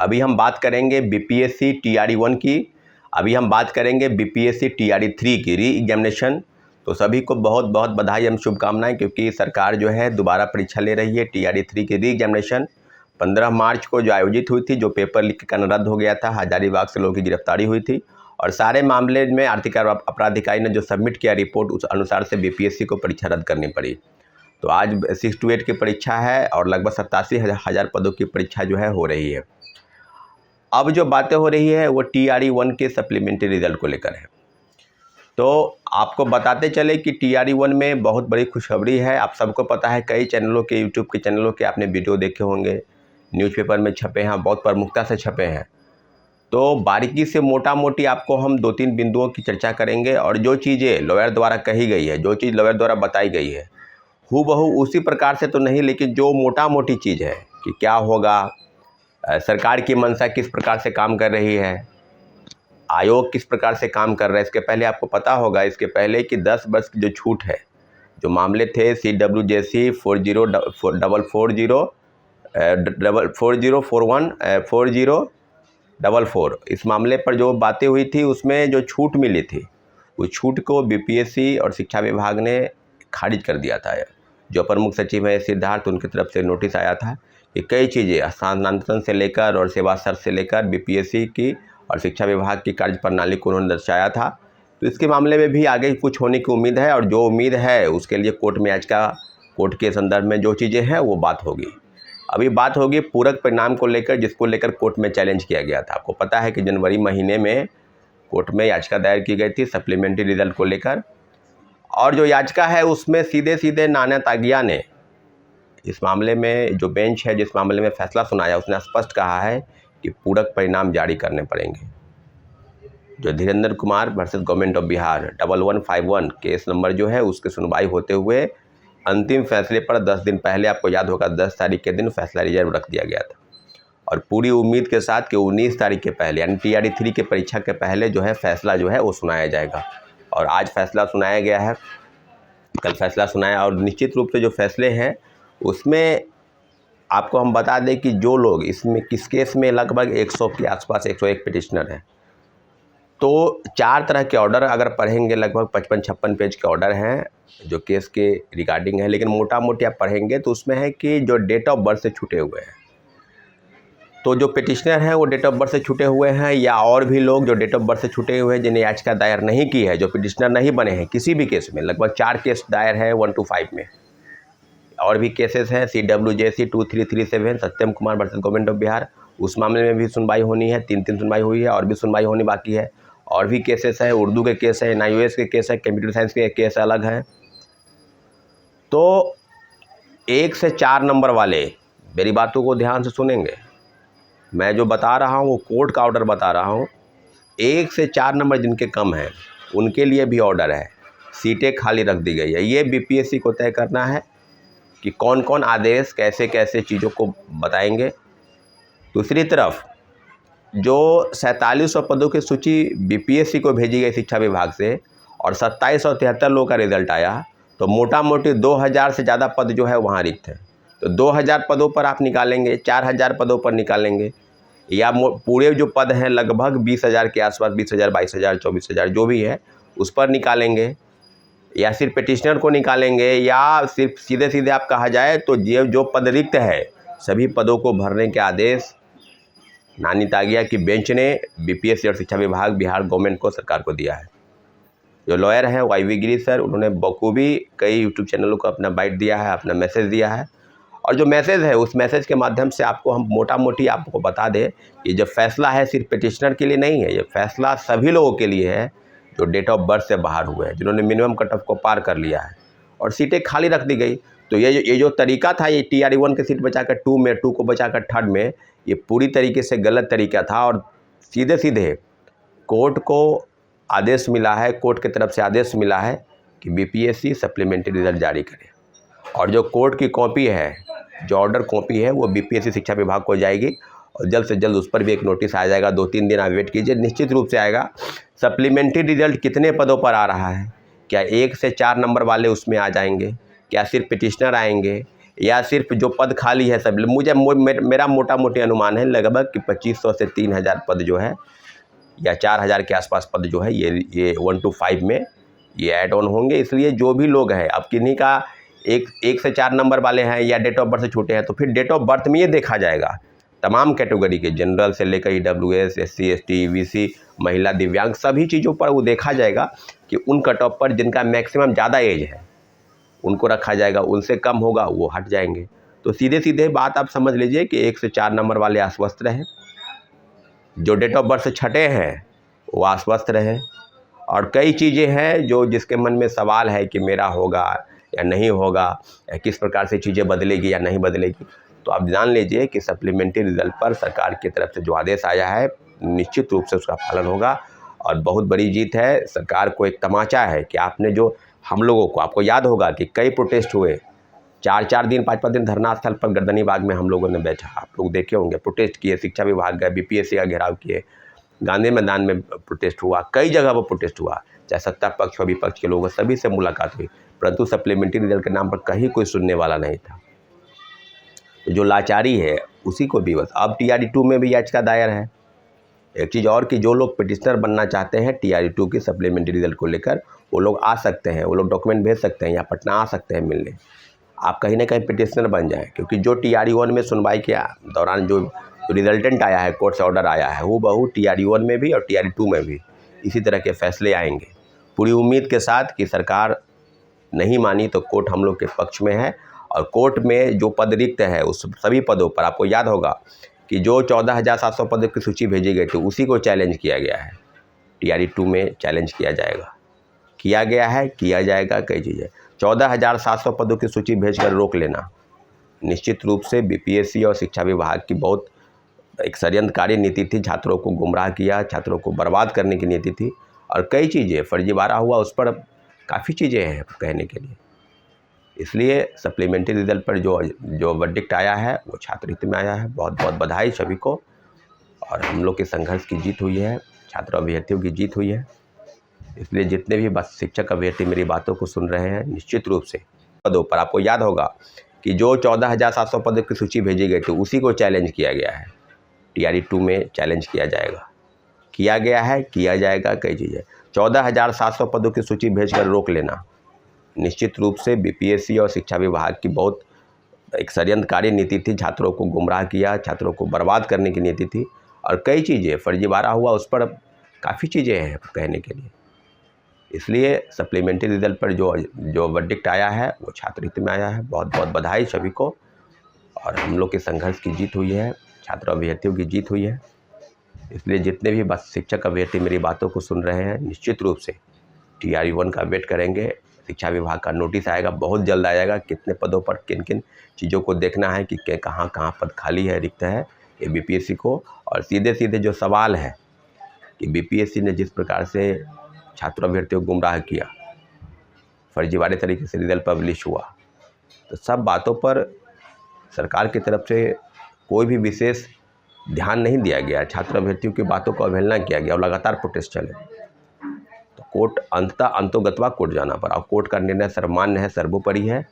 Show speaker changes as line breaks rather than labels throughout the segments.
अभी हम बात करेंगे बीपीएससी टीआरई 1 की, अभी हम बात करेंगे बीपीएससी टीआरई 3 की री एग्जामिनेशन। तो सभी को बहुत बहुत बधाई एवं शुभकामनाएं, क्योंकि सरकार जो है दोबारा परीक्षा ले रही है टीआरई 3 की री एग्जामिनेशन। 15 मार्च को जो आयोजित हुई थी, जो पेपर लीक के कारण रद्द हो गया था, हजारीबाग से लोगों की गिरफ्तारी हुई थी और सारे मामले में आर्थिक अपराध इकाई ने जो सबमिट किया रिपोर्ट, उस अनुसार से बीपीएससी को परीक्षा रद्द करनी पड़ी। तो आज 6 to 8 की परीक्षा है और लगभग 87,000 पदों की परीक्षा जो है हो रही है। अब जो बातें हो रही है वो टीआरई 1 के सप्लीमेंट्री रिजल्ट को लेकर है। तो आपको बताते चले कि टीआरई 1 में बहुत बड़ी खुशखबरी है। आप सबको पता है, कई चैनलों के, यूट्यूब के चैनलों के आपने वीडियो देखे होंगे, न्यूज़पेपर में छपे हैं, बहुत प्रमुखता से छपे हैं। तो बारीकी से मोटा मोटी आपको हम 2-3 बिंदुओं की चर्चा करेंगे और जो चीज़ें लॉयर द्वारा कही गई है, जो चीज़ लॉयर द्वारा बताई गई है, हूबहू उसी प्रकार से तो नहीं, लेकिन जो मोटा मोटी चीज़ है कि क्या होगा, सरकार की मंशा किस प्रकार से काम कर रही है, आयोग किस प्रकार से काम कर रहा है। इसके पहले आपको पता होगा, इसके पहले कि 10 वर्ष की जो छूट है, जो मामले थे CWJC 40414044, इस मामले पर जो बातें हुई थी, उसमें जो छूट मिली थी, उस छूट को बीपीएससी और शिक्षा विभाग ने खारिज कर दिया था। जो प्रमुख सचिव है सिद्धार्थ, उनकी तरफ से नोटिस आया था कि कई चीज़ें स्थानांतरण से लेकर और सेवा शर्त से लेकर बीपीएससी की और शिक्षा विभाग की कार्य प्रणाली को उन्होंने दर्शाया था। तो इसके मामले में भी आगे कुछ होने की उम्मीद है और जो उम्मीद है उसके लिए कोर्ट में आज का कोर्ट के संदर्भ में जो चीज़ें हैं वो बात होगी। अभी बात होगी पूरक परिणाम को लेकर, जिसको लेकर कोर्ट में चैलेंज किया गया था। आपको पता है कि जनवरी महीने में कोर्ट में याचिका दायर की गई थी सप्लीमेंट्री रिजल्ट को लेकर, और जो याचिका है उसमें सीधे सीधे नाना तागिया ने इस मामले में, जो बेंच है जिस मामले में फैसला सुनाया, उसने स्पष्ट कहा है कि पूरक परिणाम जारी करने पड़ेंगे। जो Dhirendra Kumar versus government of Bihar 1151 case number जो है, उसकी सुनवाई होते हुए अंतिम फैसले पर 10 दिन पहले, आपको याद होगा 10 तारीख के दिन फैसला रिजर्व रख दिया गया था और पूरी उम्मीद के साथ कि 19 तारीख के पहले, यानी टीआरई 3 के परीक्षा के पहले जो है फैसला जो है वो सुनाया जाएगा। और आज फैसला सुनाया गया है, कल फैसला सुनाया। और निश्चित रूप से जो फैसले हैं उसमें आपको हम बता दें कि जो लोग इसमें, किस केस में लगभग 100 के आसपास 101 पिटिशनर हैं। तो 4 तरह के ऑर्डर अगर पढ़ेंगे, लगभग 55-56 पेज के ऑर्डर हैं जो केस के रिगार्डिंग है, लेकिन मोटा मोटी आप पढ़ेंगे तो उसमें है कि जो डेट ऑफ बर्थ से छूटे हुए हैं, तो जो पिटिशनर हैं वो डेट ऑफ बर्थ से छूटे हुए हैं, या और भी लोग जो डेट ऑफ बर्थ से छूटे हुए हैं, जिन्हें याचिका दायर नहीं की है, जो पिटिशनर नहीं बने हैं किसी भी केस में, लगभग 4 केस दायर है 1 to 5 में। और भी केसेस हैं CWJC 2337 Satyam Kumar versus government of Bihar, उस मामले में भी सुनवाई होनी है, 3 सुनवाई हुई है और भी सुनवाई होनी बाकी है। और भी केसेस हैं, उर्दू के केस है, NIOS के केस है, कंप्यूटर साइंस के केस अलग हैं। तो 1 से 4 नंबर वाले मेरी बातों को ध्यान से सुनेंगे, मैं जो बता रहा हूँ वो कोर्ट का ऑर्डर बता रहा हूँ। 1 से 4 नंबर जिनके कम हैं उनके लिए भी ऑर्डर है, सीटें खाली रख दी गई है। ये बीपीएससी को तय करना है कि कौन कौन आदेश कैसे कैसे चीज़ों को बताएंगे। दूसरी तरफ जो 4700 पदों की सूची बीपीएससी को भेजी गई शिक्षा विभाग से और 2773 लोगों का रिजल्ट आया, तो मोटा मोटी 2000 से ज़्यादा पद जो है वहाँ रिक्त हैं। तो 2000 पदों पर आप निकालेंगे, 4000 पदों पर निकालेंगे, या पूरे जो पद हैं लगभग 20,000 के आसपास, 20,000, 22,000, 24,000 जो भी है उस पर निकालेंगे, या सिर्फ पिटिशनर को निकालेंगे, या सिर्फ सीधे सीधे आप कहा जाए तो जो पद रिक्त है सभी पदों को भरने के आदेश नानी तागिया की बेंच ने बीपीएससी और शिक्षा विभाग बिहार गवर्नमेंट को, सरकार को दिया है। जो लॉयर हैं YV गिरी सर, उन्होंने बखूबी कई यूट्यूब चैनलों को अपना बाइट दिया है, अपना मैसेज दिया है, और जो मैसेज है उस मैसेज के माध्यम से आपको हम मोटा मोटी आपको बता दें कि जब फैसला है सिर्फ पिटिशनर के लिए नहीं है, ये फैसला सभी लोगों के लिए है जो डेट ऑफ बर्थ से बाहर हुए हैं, जिन्होंने मिनिमम कट ऑफ को पार कर लिया है और सीटें खाली रख दी गई। तो ये जो तरीका था, ये टीआरई 1 की सीट बचाकर 2 में, 2 को बचाकर 3rd में, ये पूरी तरीके से गलत तरीका था और सीधे सीधे कोर्ट को आदेश मिला है, कोर्ट की तरफ से आदेश मिला है कि बीपीएससी सप्लीमेंट्री रिजल्ट जारी करे। और जो कोर्ट की कॉपी है, जो ऑर्डर कॉपी है, वो बीपीएससी शिक्षा विभाग को जाएगी और जल्द से जल्द उस पर भी एक नोटिस आ जाएगा। 2-3 दिन आप वेट कीजिए, निश्चित रूप से आएगा। सप्लीमेंट्री रिजल्ट कितने पदों पर आ रहा है, क्या 1 से 4 नंबर वाले उसमें आ जाएंगे, क्या सिर्फ पिटिशनर आएंगे, या सिर्फ जो पद खाली है सब, मेरा मोटा मोटी अनुमान है लगभग कि 2500 से 3000 पद जो है या 4000 के आसपास पद जो है ये 1 to 5 में ये ऐड ऑन होंगे। इसलिए जो भी लोग हैं, अब किन्हीं का एक से 4 नंबर वाले हैं या डेट ऑफ बर्थ से छोटे हैं, तो फिर डेट ऑफ बर्थ में ये देखा जाएगा तमाम कैटेगरी के, जनरल से लेकर EWS, SC ST EBC, महिला, दिव्यांग, सभी चीज़ों पर वो देखा जाएगा कि उन कट ऑफ पर जिनका मैक्सिमम ज़्यादा एज है उनको रखा जाएगा, उनसे कम होगा वो हट जाएंगे। तो सीधे सीधे बात आप समझ लीजिए कि 1 से 4 नंबर वाले आश्वस्त रहें, जो डेट ऑफ बर्थ से छठे हैं वो आश्वस्त रहें, और कई चीज़ें हैं जो जिसके मन में सवाल है कि मेरा होगा या नहीं होगा, या किस प्रकार से चीज़ें बदलेगी या नहीं बदलेगी, तो आप जान लीजिए कि सप्लीमेंट्री रिजल्ट पर सरकार की तरफ से जो आदेश आया है निश्चित रूप से उसका पालन होगा। और बहुत बड़ी जीत है, सरकार को एक तमाचा है कि आपने जो हम लोगों को, आपको याद होगा कि कई प्रोटेस्ट हुए, 4-4 दिन 5-5 दिन धरना स्थल पर गर्दनी बाग में हम लोगों ने बैठा, आप लोग देखे होंगे, प्रोटेस्ट किए, शिक्षा विभाग गए, BPSC का घेराव किए, गांधी मैदान में प्रोटेस्ट हुआ, कई जगह पर प्रोटेस्ट हुआ, चाहे सत्ता पक्ष और विपक्ष के लोगों सभी से मुलाकात हुई, परंतु सप्लीमेंट्री रिजल्ट के नाम पर कहीं कोई सुनने वाला नहीं था। तो जो लाचारी है उसी को भी बस, अब TRE-2 में भी याचिका दायर है। एक चीज़ और कि जो लोग पिटिशनर बनना चाहते हैं TRE-2 की सप्लीमेंट्री रिजल्ट को लेकर, वो लोग आ सकते हैं, वो लोग डॉक्यूमेंट भेज सकते हैं, या पटना आ सकते हैं मिलने, आप कहीं ना कहीं पिटिशनर बन जाएं। क्योंकि जो TRE-1 में सुनवाई के दौरान जो रिजल्टेंट आया है, कोर्ट से ऑर्डर आया है, वो बहु TRE-1 में भी और TRE-2 में भी इसी तरह के फैसले आएंगे। पूरी उम्मीद के साथ कि सरकार नहीं मानी तो कोर्ट हम लोग के पक्ष में है, और कोर्ट में जो पद रिक्त है उस सभी पदों पर आपको याद होगा कि जो 14,700 पदों की सूची भेजी गई थी उसी को चैलेंज किया गया है, TRE-2 में चैलेंज किया जाएगा, किया गया है, किया जाएगा। कई चीज़ें 14,700 पदों की सूची भेजकर रोक लेना निश्चित रूप से BPSC और शिक्षा विभाग की बहुत एक षड्यंत्रकारी नीति थी, छात्रों को गुमराह किया, छात्रों को बर्बाद करने की नीति थी, और कई चीज़ें फर्जीवाड़ा हुआ, उस पर काफ़ी चीज़ें हैं कहने के लिए। इसलिए सप्लीमेंट्री रिजल्ट पर जो वर्डिक्ट आया है वो छात्र हित में आया है। बहुत बहुत बधाई सभी को, और हम लोग के संघर्ष की जीत हुई है, छात्र अभ्यर्थियों की जीत हुई है। इसलिए जितने भी शिक्षक अभ्यर्थी मेरी बातों को सुन रहे हैं, निश्चित रूप से पदों पर आपको याद होगा कि जो 14,700 पदों की सूची भेजी गई थी उसी को चैलेंज किया गया है, TRE-2 में चैलेंज किया जाएगा, किया गया है, किया जाएगा। कई चीज़ें 14,700 पदों की सूची भेजकर रोक लेना निश्चित रूप से BPSC और शिक्षा विभाग की बहुत एक षड्यंत्रकारी नीति थी, छात्रों को गुमराह किया, छात्रों को बर्बाद करने की नीति थी, और कई चीज़ें फर्जीवाड़ा हुआ, उस पर काफ़ी चीज़ें हैं कहने के लिए। इसलिए सप्लीमेंट्री रिजल्ट पर जो वर्डिक्ट आया है वो छात्र हित में आया है। बहुत बहुत बधाई सभी को, और हम लोग के संघर्ष की जीत हुई है, छात्र अभ्यर्थियों की जीत हुई है। इसलिए जितने भी शिक्षक अभ्यर्थी मेरी बातों को सुन रहे हैं, निश्चित रूप से TRE-1 का वेट करेंगे। शिक्षा विभाग का नोटिस आएगा, बहुत जल्द आएगा, कितने पदों पर किन किन चीज़ों को देखना है कि कहाँ कहाँ पद खाली है, रिक्त है, ये BPSC को। और सीधे सीधे जो सवाल है कि BPSC ने जिस प्रकार से छात्र अभ्यर्थियों को गुमराह किया, फर्जीवाड़े तरीके से रिजल्ट पब्लिश हुआ, तो सब बातों पर सरकार की तरफ से कोई भी विशेष ध्यान नहीं दिया गया, छात्र अभ्यर्थियों की बातों को अवहेलना किया गया और लगातार प्रोटेस्ट चले। तो कोर्ट अंतोगत्वा कोर्ट जाना पड़ा, और कोर्ट का निर्णय सर्वमान्य है, सर्वोपरि है।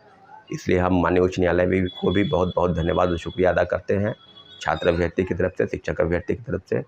इसलिए हम माननीय उच्च न्यायालय को भी बहुत बहुत धन्यवाद और शुक्रिया अदा करते हैं, छात्र अभ्यर्थी की तरफ से, शिक्षक अभ्यर्थी की तरफ से।